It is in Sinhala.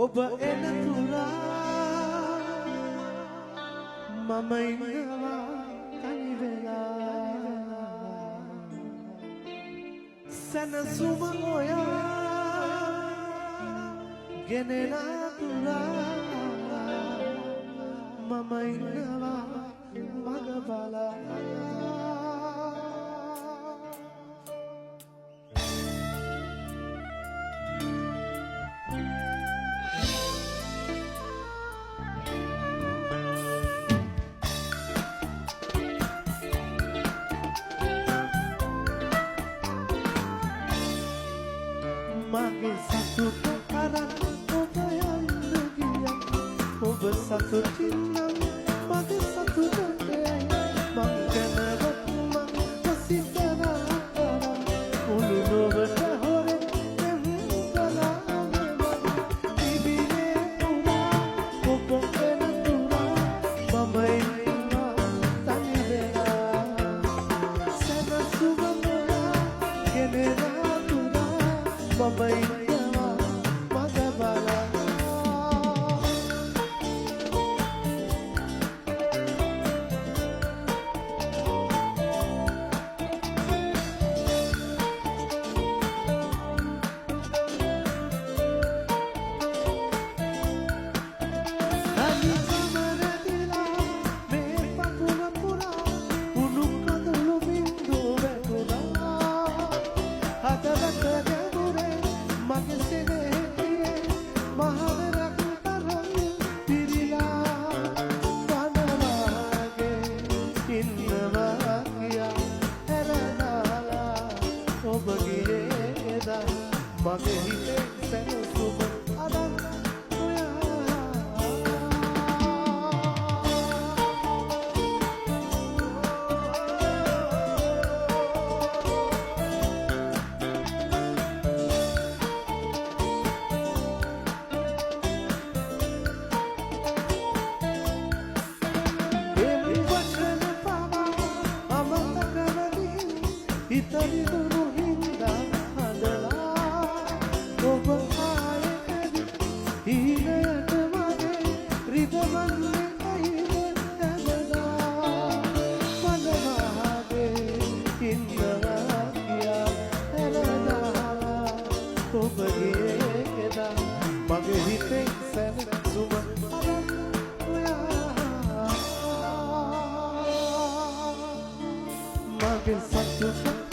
ඔබ එන තුරා මම ඉන්නවා තනි වෙලා සනසුම ඔයා ගෙනෙන තුරා මම ඉන්නවා මග බලා මගේ සතුට අරන් ඔබ යන්න ගියා ඔබ සතුටින් නම් මගේ සතුටට මං කනවත් මං සිතනවා මුළු නොවට හොරෙන් දෙම්කලා තිබිනේ පුරා ඔබ එන තුරා මම ඉන්නවා තනි වෙලා සනසුම මොලා ගෙනෙනා Mama innawa maga bala Ani samara dila me pakula pura ulu kadulu bindu betula hadavata මගේ සිනහේ මහවරක් තරම් පිරිලා වනවාගේ ඉන්නවා කියා හැරනාලා ඔබ ගියේ එදා මගේ හිතේ සැනසුම අදන් Itari dulu hinda adalah Oba aye edi Hina temade Ridamanne aine tabada Panamahade Inna kiya Eladala Oba eda Mage hite sen suma Mage satu